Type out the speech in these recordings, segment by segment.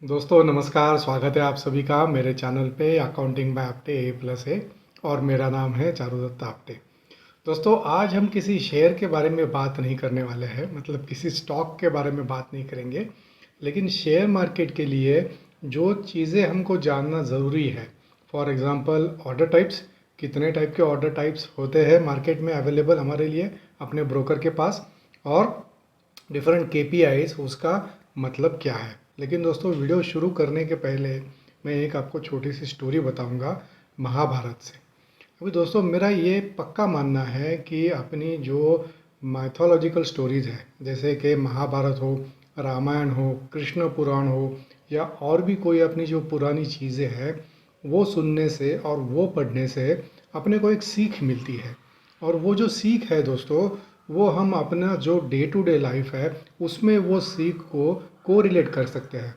दोस्तों नमस्कार, स्वागत है आप सभी का मेरे चैनल पे अकाउंटिंग बाय आपटे A+A और मेरा नाम है चारुदत्त आपटे। दोस्तों आज हम किसी शेयर के बारे में बात नहीं करने वाले हैं, मतलब किसी स्टॉक के बारे में बात नहीं करेंगे, लेकिन शेयर मार्केट के लिए जो चीज़ें हमको जानना ज़रूरी है। फॉर एग्ज़ाम्पल ऑर्डर टाइप्स, कितने टाइप के ऑर्डर टाइप्स होते हैं मार्केट में अवेलेबल हमारे लिए अपने ब्रोकर के पास, और डिफरेंट KPIs उसका मतलब क्या है। लेकिन दोस्तों वीडियो शुरू करने के पहले मैं एक आपको छोटी सी स्टोरी बताऊंगा महाभारत से। अभी दोस्तों मेरा ये पक्का मानना है कि अपनी जो माइथोलॉजिकल स्टोरीज़ है, जैसे कि महाभारत हो, रामायण हो, कृष्ण पुराण हो, या और भी कोई अपनी जो पुरानी चीज़ें हैं, वो सुनने से और वो पढ़ने से अपने को एक सीख मिलती है। और वो जो सीख है दोस्तों, वो हम अपना जो डे टू डे लाइफ है उसमें वो सीख को कोरिलेट कर सकते हैं।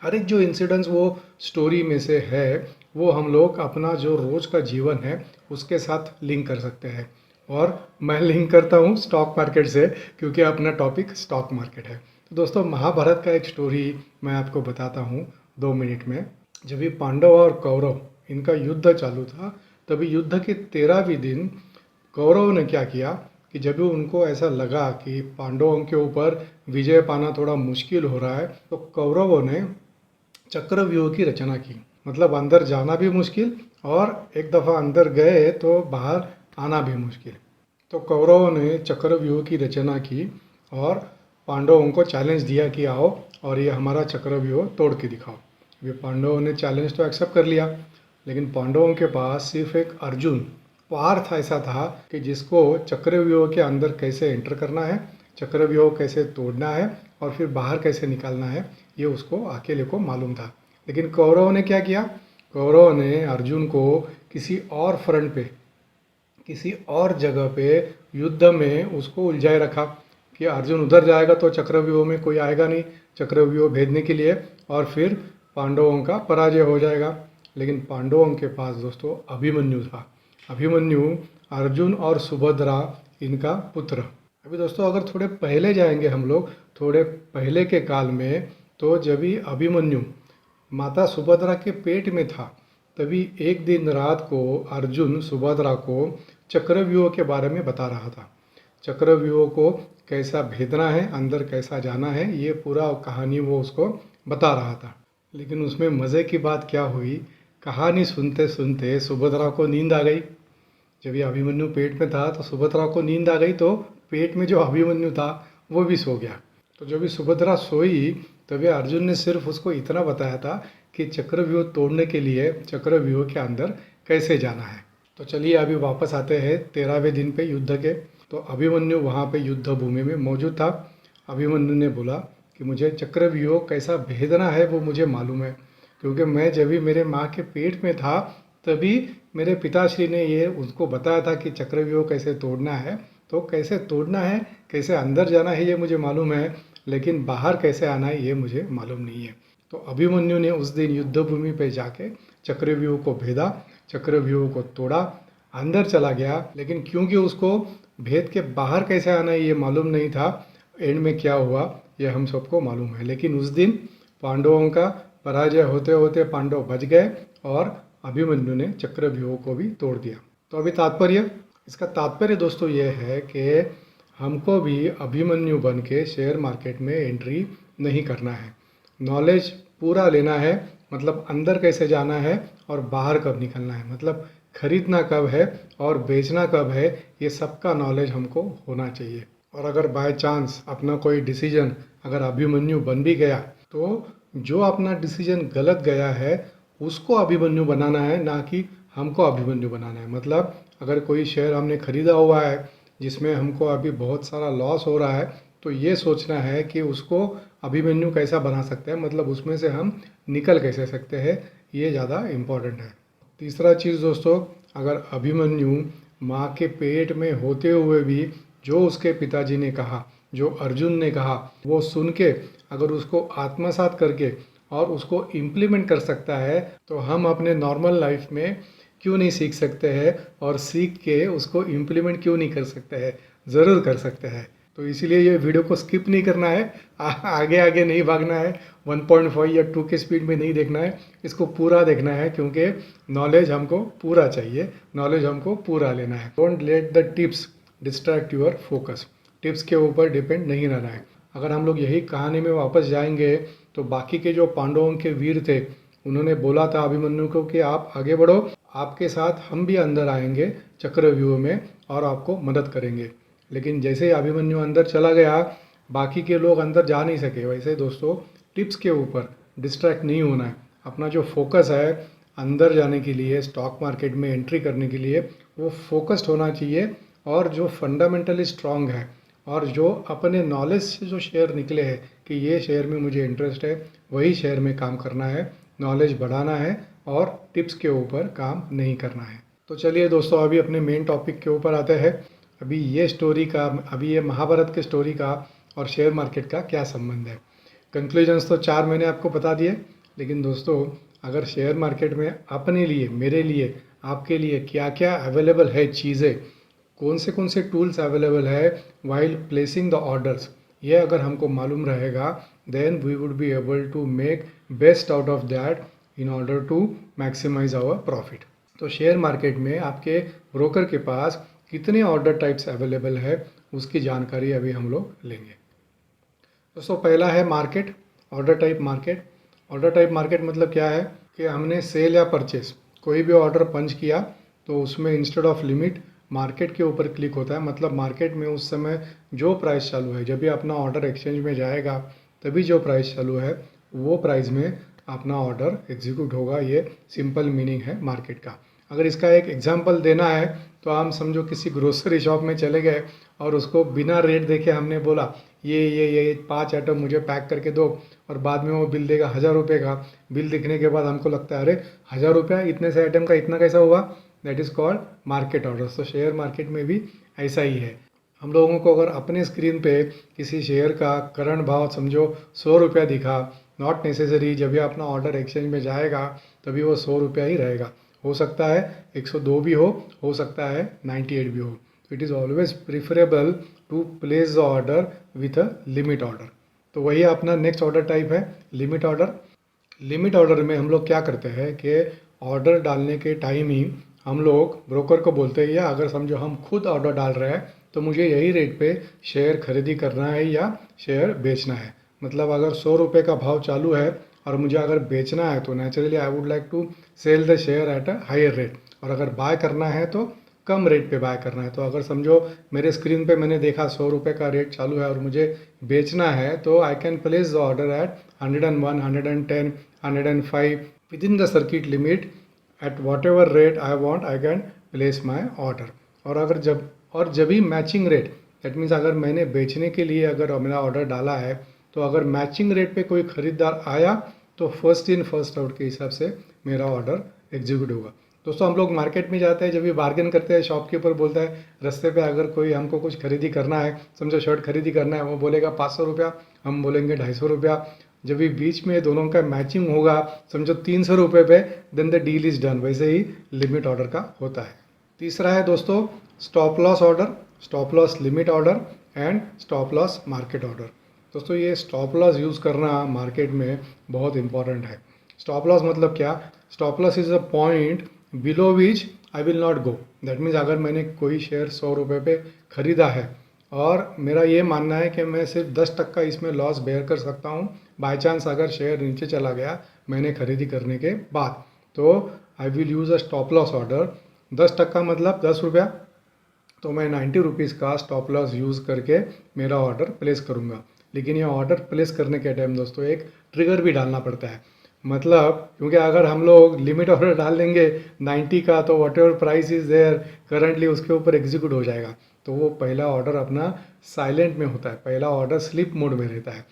हर एक जो इंसिडेंट्स वो स्टोरी में से है, वो हम लोग अपना जो रोज़ का जीवन है उसके साथ लिंक कर सकते हैं। और मैं लिंक करता हूँ स्टॉक मार्केट से, क्योंकि अपना टॉपिक स्टॉक मार्केट है। तो दोस्तों महाभारत का एक स्टोरी मैं आपको बताता हूँ 2 मिनट में। जब ये पांडव और कौरव इनका युद्ध चालू था, तभी युद्ध के 13वें दिन कौरवों ने क्या किया कि जब भी उनको ऐसा लगा कि पांडवों के ऊपर विजय पाना थोड़ा मुश्किल हो रहा है, तो कौरवों ने चक्रव्यूह की रचना की। मतलब अंदर जाना भी मुश्किल, और एक दफ़ा अंदर गए तो बाहर आना भी मुश्किल। तो कौरवों ने चक्रव्यूह की रचना की और पांडवों को चैलेंज दिया कि आओ और ये हमारा चक्रव्यूह तोड़ के दिखाओ। ये पांडवों ने चैलेंज तो एक्सेप्ट कर लिया, लेकिन पांडवों के पास सिर्फ एक अर्जुन पार्थ ऐसा था कि जिसको चक्रव्यूह के अंदर कैसे एंटर करना है, चक्रव्यूह कैसे तोड़ना है और फिर बाहर कैसे निकालना है, ये उसको अकेले को मालूम था। लेकिन कौरवों ने क्या किया, कौरवों ने अर्जुन को किसी और फ्रंट पे, किसी और जगह पे युद्ध में उसको उलझाए रखा कि अर्जुन उधर जाएगा तो चक्रव्यूह में कोई आएगा नहीं चक्रव्यूह भेदने के लिए, और फिर पांडवों का पराजय हो जाएगा। लेकिन पांडवों के पास दोस्तों अभिमन्यु था। अभिमन्यु अर्जुन और सुभद्रा इनका पुत्र। अभी दोस्तों अगर थोड़े पहले जाएंगे हम लोग, थोड़े पहले के काल में, तो जब भी अभिमन्यु माता सुभद्रा के पेट में था, तभी एक दिन रात को अर्जुन सुभद्रा को चक्रव्यूह के बारे में बता रहा था। चक्रव्यूह को कैसा भेदना है, अंदर कैसा जाना है, ये पूरा कहानी वो उसको बता रहा था। लेकिन उसमें मज़े की बात क्या हुई, कहानी सुनते सुनते सुभद्रा को नींद आ गई। जब ये अभिमन्यु पेट में था तो सुभद्रा को नींद आ गई, तो पेट में जो अभिमन्यु था वो भी सो गया। तो जब भी सुभद्रा सोई, तभी अर्जुन ने सिर्फ उसको इतना बताया था कि चक्रव्यूह तोड़ने के लिए चक्रव्यूह के अंदर कैसे जाना है। तो चलिए अभी वापस आते हैं 13वें दिन पे युद्ध के। तो अभिमन्यु वहाँ पे युद्ध भूमि में मौजूद था। अभिमन्यु ने बोला कि मुझे चक्रव्यूह कैसा भेदना है वो मुझे मालूम है, क्योंकि मैं जब भी मेरे माँ के पेट में था तभी मेरे पिताश्री ने ये उसको बताया था कि चक्रव्यूह कैसे तोड़ना है। तो कैसे तोड़ना है, कैसे अंदर जाना है ये मुझे मालूम है, लेकिन बाहर कैसे आना है ये मुझे मालूम नहीं है। तो अभिमन्यु ने उस दिन युद्ध भूमि पर जाके चक्रव्यूह को भेदा, चक्रव्यूह को तोड़ा, अंदर चला गया। लेकिन क्योंकि उसको भेद के बाहर कैसे आना है ये मालूम नहीं था, एंड में क्या हुआ ये हम सबको मालूम है। लेकिन उस दिन पांडवों का पराजय होते होते पांडव बच गए और अभिमन्यु ने चक्रव्यूह को भी तोड़ दिया। तो अभी तात्पर्य, इसका तात्पर्य दोस्तों ये है कि हमको भी अभिमन्यु बन के शेयर मार्केट में एंट्री नहीं करना है। नॉलेज पूरा लेना है, मतलब अंदर कैसे जाना है और बाहर कब निकलना है, मतलब खरीदना कब है और बेचना कब है, ये सबका नॉलेज हमको होना चाहिए। और अगर बाय चांस अपना कोई डिसीजन अगर अभिमन्यु बन भी गया, तो जो अपना डिसीजन गलत गया है उसको अभिमन्यु बनाना है, ना कि हमको अभिमन्यु बनाना है। मतलब अगर कोई शेयर हमने खरीदा हुआ है जिसमें हमको अभी बहुत सारा लॉस हो रहा है, तो ये सोचना है कि उसको अभिमन्यु कैसा बना सकते हैं, मतलब उसमें से हम निकल कैसे सकते हैं, ये ज़्यादा इम्पॉर्टेंट है। तीसरा चीज़ दोस्तों, अगर अभिमन्यु माँ के पेट में होते हुए भी जो उसके पिताजी ने कहा, जो अर्जुन ने कहा, वो सुन के अगर उसको आत्मसात करके और उसको इम्प्लीमेंट कर सकता है, तो हम अपने नॉर्मल लाइफ में क्यों नहीं सीख सकते हैं, और सीख के उसको इम्प्लीमेंट क्यों नहीं कर सकते हैं, ज़रूर कर सकते हैं। तो इसीलिए ये वीडियो को स्किप नहीं करना है, आगे आगे नहीं भागना है, 1.5 या 2 के स्पीड में नहीं देखना है, इसको पूरा देखना है क्योंकि नॉलेज हमको पूरा चाहिए, नॉलेज हमको पूरा लेना है। Don't let the tips distract your focus. Tips के ऊपर डिपेंड नहीं रहना है। अगर हम लोग यही कहानी में वापस जाएंगे तो बाकी के जो पांडवों के वीर थे उन्होंने बोला था अभिमन्यु को कि आप आगे बढ़ो, आपके साथ हम भी अंदर आएंगे चक्रव्यूह में और आपको मदद करेंगे। लेकिन जैसे ही अभिमन्यु अंदर चला गया बाकी के लोग अंदर जा नहीं सके। वैसे दोस्तों टिप्स के ऊपर डिस्ट्रैक्ट नहीं होना है। अपना जो फोकस है अंदर जाने के लिए, स्टॉक मार्केट में एंट्री करने के लिए, वो फोकस्ड होना चाहिए और जो फंडामेंटली स्ट्रांग है और जो अपने नॉलेज से जो शेयर निकले हैं कि ये शेयर में मुझे इंटरेस्ट है वही शेयर में काम करना है, नॉलेज बढ़ाना है और टिप्स के ऊपर काम नहीं करना है। तो चलिए दोस्तों अभी अपने मेन टॉपिक के ऊपर आते हैं। अभी ये महाभारत के स्टोरी का और शेयर मार्केट का क्या संबंध है। कंक्लूजन्स तो 4 मैंने आपको बता दिए, लेकिन दोस्तों अगर शेयर मार्केट में अपने लिए, मेरे लिए, आपके लिए क्या क्या अवेलेबल है चीज़ें, कौन से टूल्स अवेलेबल है वाइल प्लेसिंग द ऑर्डर्स, ये अगर हमको मालूम रहेगा then we would be able to make best out of that in order to maximize our profit. तो शेयर मार्केट में आपके ब्रोकर के पास कितने ऑर्डर टाइप्स अवेलेबल है उसकी जानकारी अभी हम लोग लेंगे। दोस्तों पहला है market, order type market. Order type market मतलब क्या है कि हमने सेल या परचेस कोई भी ऑर्डर पंच किया तो उसमें इंस्टेड ऑफ लिमिट मार्केट के ऊपर क्लिक होता है। मतलब मार्केट में उस समय जो प्राइस चालू है, जब भी अपना ऑर्डर एक्सचेंज में जाएगा तभी जो प्राइस चालू है वो प्राइस में अपना ऑर्डर एग्जीक्यूट होगा। ये सिंपल मीनिंग है मार्केट का। अगर इसका एक एग्जांपल देना है तो हम समझो किसी ग्रोसरी शॉप में चले गए और उसको बिना रेट देखे हमने बोला ये 5 आइटम मुझे पैक करके दो, और बाद में वो बिल देगा 1000 रुपये का। बिल दिखने के बाद हमको लगता है अरे 1000 रुपया इतने से आइटम का इतना कैसा हुआ, that is called market order. तो शेयर मार्केट में भी ऐसा ही है। हम लोगों को अगर अपने स्क्रीन पे किसी शेयर का करंट भाव समझो 100 रुपया दिखा, नॉट नेसेसरी जब भी अपना ऑर्डर एक्सचेंज में जाएगा तभी वो 100 रुपया ही रहेगा। हो सकता है 102 भी हो सकता है 98 भी हो। It is always preferable to place the order with a limit order. तो वही अपना नेक्स्ट ऑर्डर टाइप है लिमिट ऑर्डर। लिमिट ऑर्डर में हम लोग क्या करते हैं कि ऑर्डर डालने के टाइम ही हम लोग ब्रोकर को बोलते हैं, या अगर समझो हम खुद ऑर्डर डाल रहे हैं तो मुझे यही रेट पे शेयर खरीदी करना है या शेयर बेचना है। मतलब अगर 100 रुपये का भाव चालू है और मुझे अगर बेचना है तो naturally I would like to sell the share at a higher rate, और अगर बाय करना है तो कम रेट पे बाय करना है। तो अगर समझो मेरे स्क्रीन पे मैंने देखा 100 रुपये का रेट चालू है और मुझे बेचना है तो I can place the order at 101, 110, 105 within the circuit limit at whatever rate I want I can place my order. और जब भी मैचिंग रेट, दैट मीन्स अगर मैंने बेचने के लिए अगर मेरा ऑर्डर डाला है तो अगर मैचिंग रेट पे कोई ख़रीदार आया तो फर्स्ट इन फर्स्ट आउट के हिसाब से मेरा ऑर्डर एग्जीक्यूट होगा। दोस्तों हम लोग मार्केट में जाते हैं, जब भी बार्गेन करते हैं, शॉपकीपर बोलता है रास्ते पे अगर कोई हमको कुछ खरीदी करना है, समझो शर्ट खरीदी करना है, वो बोलेगा 500 रुपया, हम बोलेंगे 250 रुपया। जब भी बीच में दोनों का मैचिंग होगा समझो 300 रुपये पे, then the deal is done. वैसे ही लिमिट ऑर्डर का होता है। तीसरा है दोस्तों stop loss order, stop loss limit order and stop loss market order. दोस्तों ये स्टॉप लॉस यूज़ करना मार्केट में बहुत इंपॉर्टेंट है। स्टॉप लॉस मतलब क्या? Stop loss is a point below which I will not go. That means अगर मैंने कोई शेयर 100 रुपये पे ख़रीदा है और मेरा ये मानना है कि मैं सिर्फ 10% इसमें लॉस बेयर कर सकता हूँ, बाई चांस अगर शेयर नीचे चला गया मैंने खरीदी करने के बाद, तो I will use a stop loss order. 10% मतलब 10 रुपया, तो मैं 90 रुपीज़ का स्टॉप लॉस यूज़ करके मेरा ऑर्डर प्लेस करूँगा। लेकिन ये ऑर्डर प्लेस करने के टाइम दोस्तों एक ट्रिगर भी डालना पड़ता है। मतलब क्योंकि अगर हम लोग लिमिट ऑर्डर डाल देंगे 90 का तो whatever price is there currently उसके ऊपर एग्जीक्यूट हो जाएगा। तो वो पहला ऑर्डर अपना साइलेंट में होता है, पहला ऑर्डर स्लिप मोड में रहता है,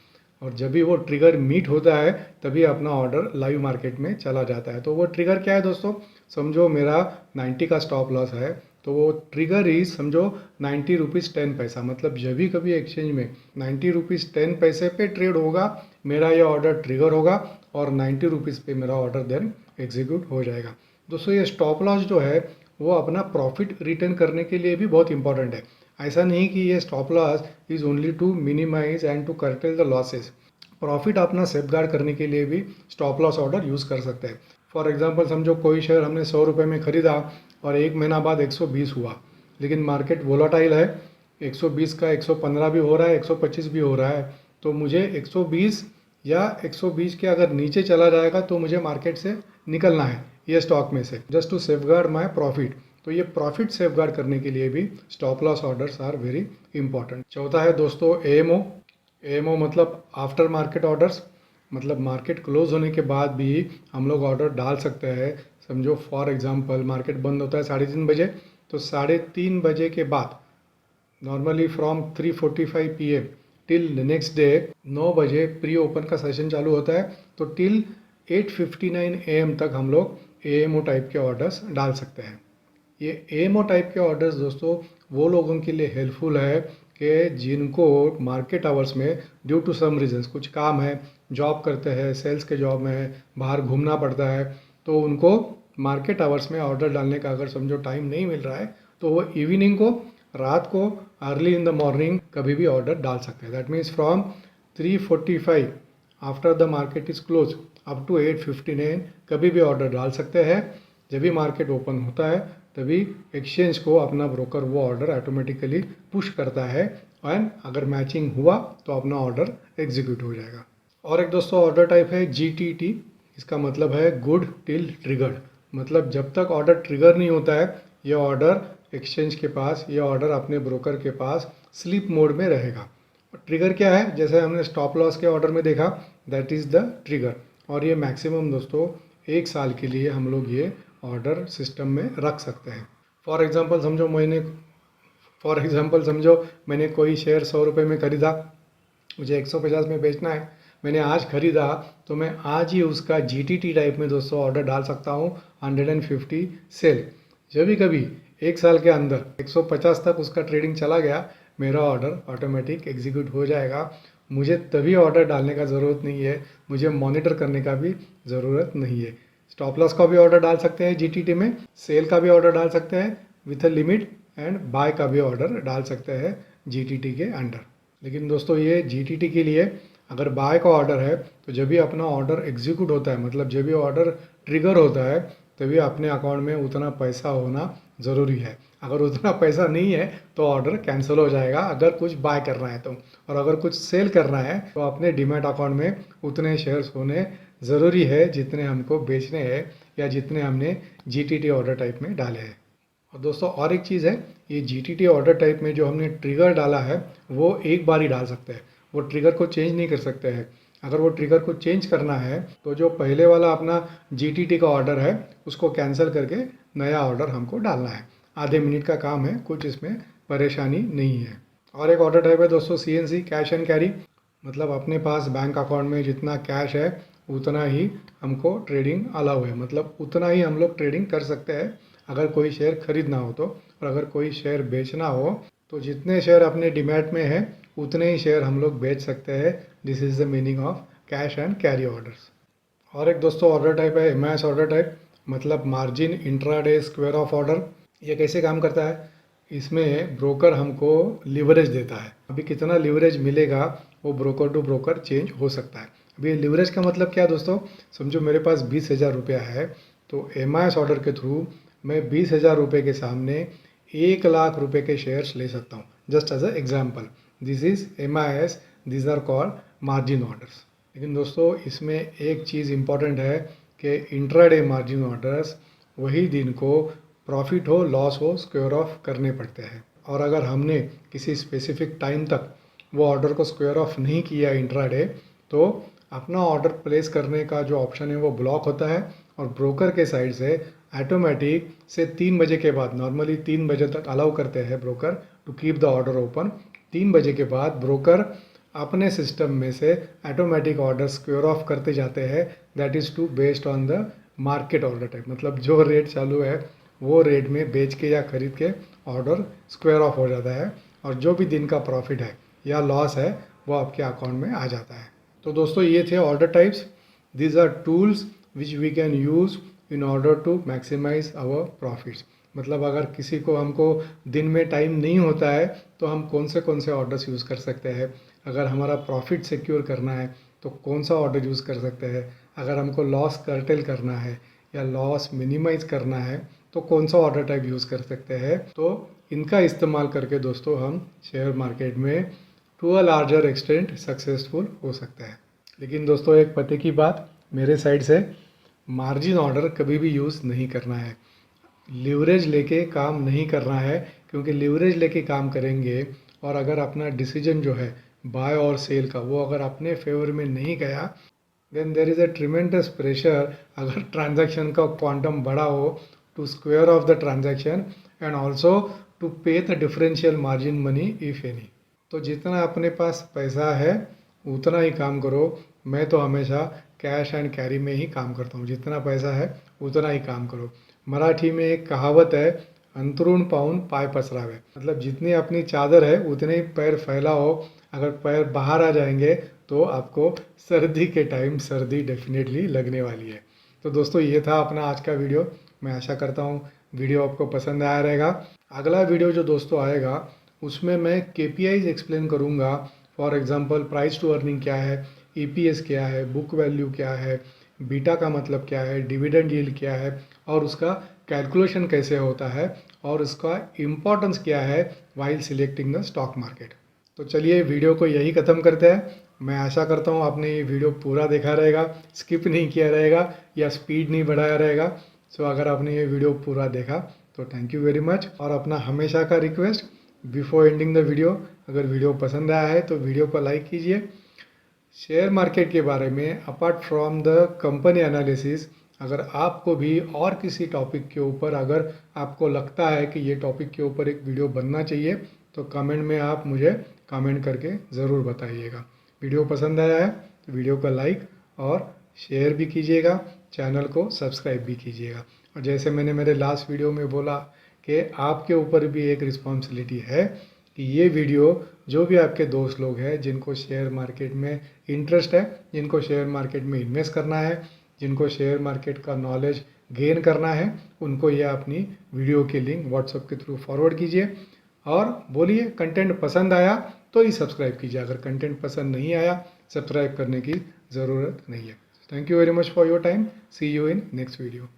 और जब भी वो ट्रिगर मीट होता है तभी अपना ऑर्डर लाइव मार्केट में चला जाता है। तो वो ट्रिगर क्या है दोस्तों? समझो मेरा 90 का स्टॉप लॉस है तो वो ट्रिगर ही समझो 90 रुपीज़ 10 पैसा। मतलब जब भी कभी एक्सचेंज में 90 रुपीज़ 10 पैसे पे ट्रेड होगा मेरा ये ऑर्डर ट्रिगर होगा और 90 रुपीज़ पे मेरा ऑर्डर देन एग्जीक्यूट हो जाएगा। दोस्तों ये स्टॉप लॉस जो है वो अपना प्रॉफिट रिटर्न करने के लिए भी बहुत इंपॉर्टेंट है। ऐसा नहीं कि ये stop loss is only to minimize and to curtail the losses. Profit अपना सेफगार्ड करने के लिए भी स्टॉप लॉस ऑर्डर यूज़ कर सकते हैं। फॉर एग्जांपल समझो कोई शेयर हमने 100 रुपये में ख़रीदा और एक महीना बाद 120 हुआ, लेकिन मार्केट वोलाटाइल है, 120 का 115 भी हो रहा है, 125 भी हो रहा है, तो मुझे 120 या 120 के अगर नीचे चला जाएगा तो मुझे मार्केट से निकलना है ये स्टॉक में से, just to safeguard my profit. तो ये प्रॉफिट सेफगार्ड करने के लिए भी stop loss orders are very important. चौथा है दोस्तों एएमओ। एएमओ मतलब आफ्टर मार्केट ऑर्डर्स, मतलब मार्केट क्लोज होने के बाद भी हम लोग ऑर्डर डाल सकते हैं। समझो फॉर एग्जांपल मार्केट बंद होता है 3:30 बजे, तो 3:30 बजे के बाद normally from 3:45 PM till next day 9 बजे प्री ओपन का सेशन चालू होता है, तो टिल 8:59 AM तक हम लोग एएमओ टाइप के ऑर्डर्स डाल सकते हैं। ये एएमओ टाइप के ऑर्डर्स दोस्तों वो लोगों के लिए हेल्पफुल है कि जिनको मार्केट आवर्स में ड्यू टू सम रीजंस कुछ काम है, जॉब करते हैं, सेल्स के जॉब में है, बाहर घूमना पड़ता है, तो उनको मार्केट आवर्स में ऑर्डर डालने का अगर समझो टाइम नहीं मिल रहा है तो वो इवनिंग को, रात को, अर्ली इन द मॉर्निंग कभी भी ऑर्डर डाल सकते हैं। That means from 3:45 after the market is close up to 8:59 कभी भी ऑर्डर डाल सकते हैं। जब भी मार्केट ओपन होता है तभी एक्सचेंज को अपना ब्रोकर वो ऑर्डर ऑटोमेटिकली पुश करता है, एंड अगर मैचिंग हुआ तो अपना ऑर्डर एग्जीक्यूट हो जाएगा। और एक दोस्तों ऑर्डर टाइप है जीटीटी। इसका मतलब है गुड टिल ट्रिगर्ड, मतलब जब तक ऑर्डर ट्रिगर नहीं होता है ये ऑर्डर एक्सचेंज के पास, ये ऑर्डर अपने ब्रोकर के पास स्लीप मोड में रहेगा। ट्रिगर क्या है, जैसे हमने स्टॉप लॉस के ऑर्डर में देखा, दैट इज़ द ट्रिगर। और ये मैक्सिमम दोस्तों 1 साल के लिए हम लोग ये ऑर्डर सिस्टम में रख सकते हैं। फॉर एग्जांपल समझो मैंने कोई शेयर 100 रुपये में ख़रीदा, मुझे 150 में बेचना है, मैंने आज ख़रीदा, तो मैं आज ही उसका जीटीटी टाइप में दोस्तों ऑर्डर डाल सकता हूँ 150 सेल। जब भी कभी 1 साल के अंदर 150 तक उसका ट्रेडिंग चला गया, मेरा ऑर्डर ऑटोमेटिक एग्जीक्यूट हो जाएगा। मुझे तभी ऑर्डर डालने का ज़रूरत नहीं है, मुझे मॉनिटर करने का भी ज़रूरत नहीं है। स्टॉप लॉस का भी ऑर्डर डाल सकते हैं जीटीटी में, सेल का भी ऑर्डर डाल सकते हैं with a limit, and buy का भी ऑर्डर डाल सकते हैं जीटीटी के अंडर। लेकिन दोस्तों ये जीटीटी के लिए अगर बाय का ऑर्डर है तो जब भी अपना ऑर्डर एग्जीक्यूट होता है, मतलब जब भी ऑर्डर ट्रिगर होता है, तभी अपने अकाउंट में उतना पैसा होना ज़रूरी है। अगर उतना पैसा नहीं है तो ऑर्डर कैंसिल हो जाएगा अगर कुछ बाय करना है तो, और अगर कुछ सेल करना है तो अपने डीमैट अकाउंट में उतने शेयर्स होने ज़रूरी है जितने हमको बेचने हैं या जितने हमने जीटीटी ऑर्डर टाइप में डाले हैं। और दोस्तों और एक चीज़ है, ये जीटीटी ऑर्डर टाइप में जो हमने ट्रिगर डाला है वो एक बार ही डाल सकते हैं, वो ट्रिगर को चेंज नहीं कर सकते हैं। अगर वो ट्रिगर को चेंज करना है तो जो पहले वाला अपना जीटीटी का ऑर्डर है उसको कैंसिल करके नया ऑर्डर हमको डालना है। आधे मिनट का काम है, कुछ इसमें परेशानी नहीं है। और एक ऑर्डर टाइप है दोस्तों सीएनसी, कैश एंड कैरी, मतलब अपने पास बैंक अकाउंट में जितना कैश है उतना ही हमको ट्रेडिंग अलाउ है, मतलब उतना ही हम लोग ट्रेडिंग कर सकते हैं अगर कोई शेयर खरीदना हो तो। और अगर कोई शेयर बेचना हो तो जितने शेयर अपने डीमैट में है उतने ही शेयर हम लोग बेच सकते हैं। This is the meaning of cash and carry orders. और एक दोस्तों ऑर्डर टाइप है एमआईएस ऑर्डर टाइप, मतलब margin intraday square of order. ये कैसे काम करता है, इसमें ब्रोकर हमको लिवरेज देता है। अभी कितना लिवरेज मिलेगा वो ब्रोकर टू ब्रोकर चेंज हो सकता है। अभी लिवरेज का मतलब क्या दोस्तों, समझो मेरे पास 20,000 रुपया है, तो एमआईएस ऑर्डर के थ्रू मैं 20,000 रुपये के सामने 1,00,000 रुपये के शेयर्स ले सकता हूँ, just as a example. This is MIS, this are called margin orders. लेकिन दोस्तों इसमें एक चीज़ इम्पॉर्टेंट है कि इंट्राडे मार्जिन ऑर्डर्स वही दिन को प्रॉफिट हो लॉस हो स्क्वायर ऑफ करने पड़ते हैं, और अगर हमने किसी स्पेसिफिक टाइम तक वो ऑर्डर को स्क्वायर ऑफ नहीं किया इंट्राडे, तो अपना ऑर्डर प्लेस करने का जो ऑप्शन है वो ब्लॉक होता है, और ब्रोकर के साइड से ऑटोमेटिक से 3 बजे के बाद, नॉर्मली 3 बजे तक अलाउ करते हैं broker to keep the order open. 3 बजे के बाद ब्रोकर अपने सिस्टम में से ऑटोमेटिक ऑर्डर स्क्वायर ऑफ करते जाते हैं, that is to based on the market order type, मतलब जो रेट चालू है वो रेट में बेच के या खरीद के ऑर्डर स्क्वायर ऑफ हो जाता है, और जो भी दिन का प्रॉफिट है या लॉस है वो आपके अकाउंट में आ जाता है। तो दोस्तों ये थे order types. These are tools which we can use in order to maximize our profits, मतलब अगर किसी को हमको दिन में टाइम नहीं होता है तो हम कौन से ऑर्डर्स यूज़ कर सकते हैं। अगर हमारा प्रॉफिट सिक्योर करना है तो कौन सा ऑर्डर यूज़ कर सकते हैं। अगर हमको लॉस कर्टेल करना है या लॉस मिनिमाइज करना है तो कौन सा ऑर्डर टाइप यूज़ कर सकते हैं। तो इनका इस्तेमाल करके दोस्तों हम शेयर मार्केट में to a larger extent successful हो सकते हैं। लेकिन दोस्तों एक पते की बात मेरे साइड से, मार्जिन ऑर्डर कभी भी यूज़ नहीं करना है, लिवरेज लेके काम नहीं करना है। क्योंकि लिवरेज लेके काम करेंगे और अगर अपना डिसीजन जो है बाय और सेल का वो अगर अपने फेवर में नहीं गया, then there is a tremendous pressure अगर ट्रांजैक्शन का क्वांटम बड़ा हो to square off the transaction and also to pay the differential margin money if any. तो जितना अपने पास पैसा है उतना ही काम करो। मैं तो हमेशा कैश एंड कैरी में ही काम करता हूँ, जितना पैसा है उतना ही काम करो। मराठी में एक कहावत है, अंतरुण पाऊन पाय पसरावे, मतलब जितनी अपनी चादर है उतने ही पैर फैलाओ। अगर पैर बाहर आ जाएंगे तो आपको सर्दी के टाइम सर्दी डेफिनेटली लगने वाली है। तो दोस्तों ये था अपना आज का वीडियो। मैं आशा करता हूँ वीडियो आपको पसंद आया रहेगा। अगला वीडियो जो दोस्तों आएगा उसमें मैं KPIs एक्सप्लेन करूँगा। For example price to earning क्या है, EPS क्या है, बुक वैल्यू क्या है, बीटा का मतलब क्या है, डिविडेंड यील्ड क्या है और उसका कैलकुलेशन कैसे होता है और उसका इम्पोर्टेंस क्या है while selecting the stock market. तो चलिए वीडियो को यही ख़त्म करते हैं। मैं आशा करता हूँ आपने ये वीडियो पूरा देखा रहेगा, स्किप नहीं किया रहेगा या स्पीड नहीं बढ़ाया रहेगा। सो अगर आपने ये वीडियो पूरा देखा तो थैंक यू वेरी मच। और अपना हमेशा का request, before ending the video, अगर वीडियो पसंद आया है तो वीडियो को लाइक कीजिए। शेयर मार्केट के बारे में apart from the company analysis, अगर आपको भी और किसी टॉपिक के ऊपर अगर आपको लगता है कि ये टॉपिक के ऊपर एक वीडियो बनना चाहिए तो कमेंट में आप मुझे कमेंट करके ज़रूर बताइएगा। वीडियो पसंद आया है तो वीडियो को लाइक और शेयर भी कीजिएगा, चैनल को सब्सक्राइब भी कीजिएगा। और जैसे मैंने मेरे लास्ट वीडियो में बोला कि आपके ऊपर भी एक रिस्पॉन्सिबिलिटी है कि ये वीडियो जो भी आपके दोस्त लोग हैं जिनको शेयर मार्केट में इंटरेस्ट है, जिनको शेयर मार्केट में इन्वेस्ट करना है, जिनको शेयर मार्केट का नॉलेज गेन करना है, उनको ये अपनी वीडियो की लिंक व्हाट्सएप के थ्रू फॉरवर्ड कीजिए और बोलिए कंटेंट पसंद आया तो ही सब्सक्राइब कीजिए। अगर कंटेंट पसंद नहीं आया सब्सक्राइब करने की ज़रूरत नहीं है। Thank you very much for your time. See you in next video.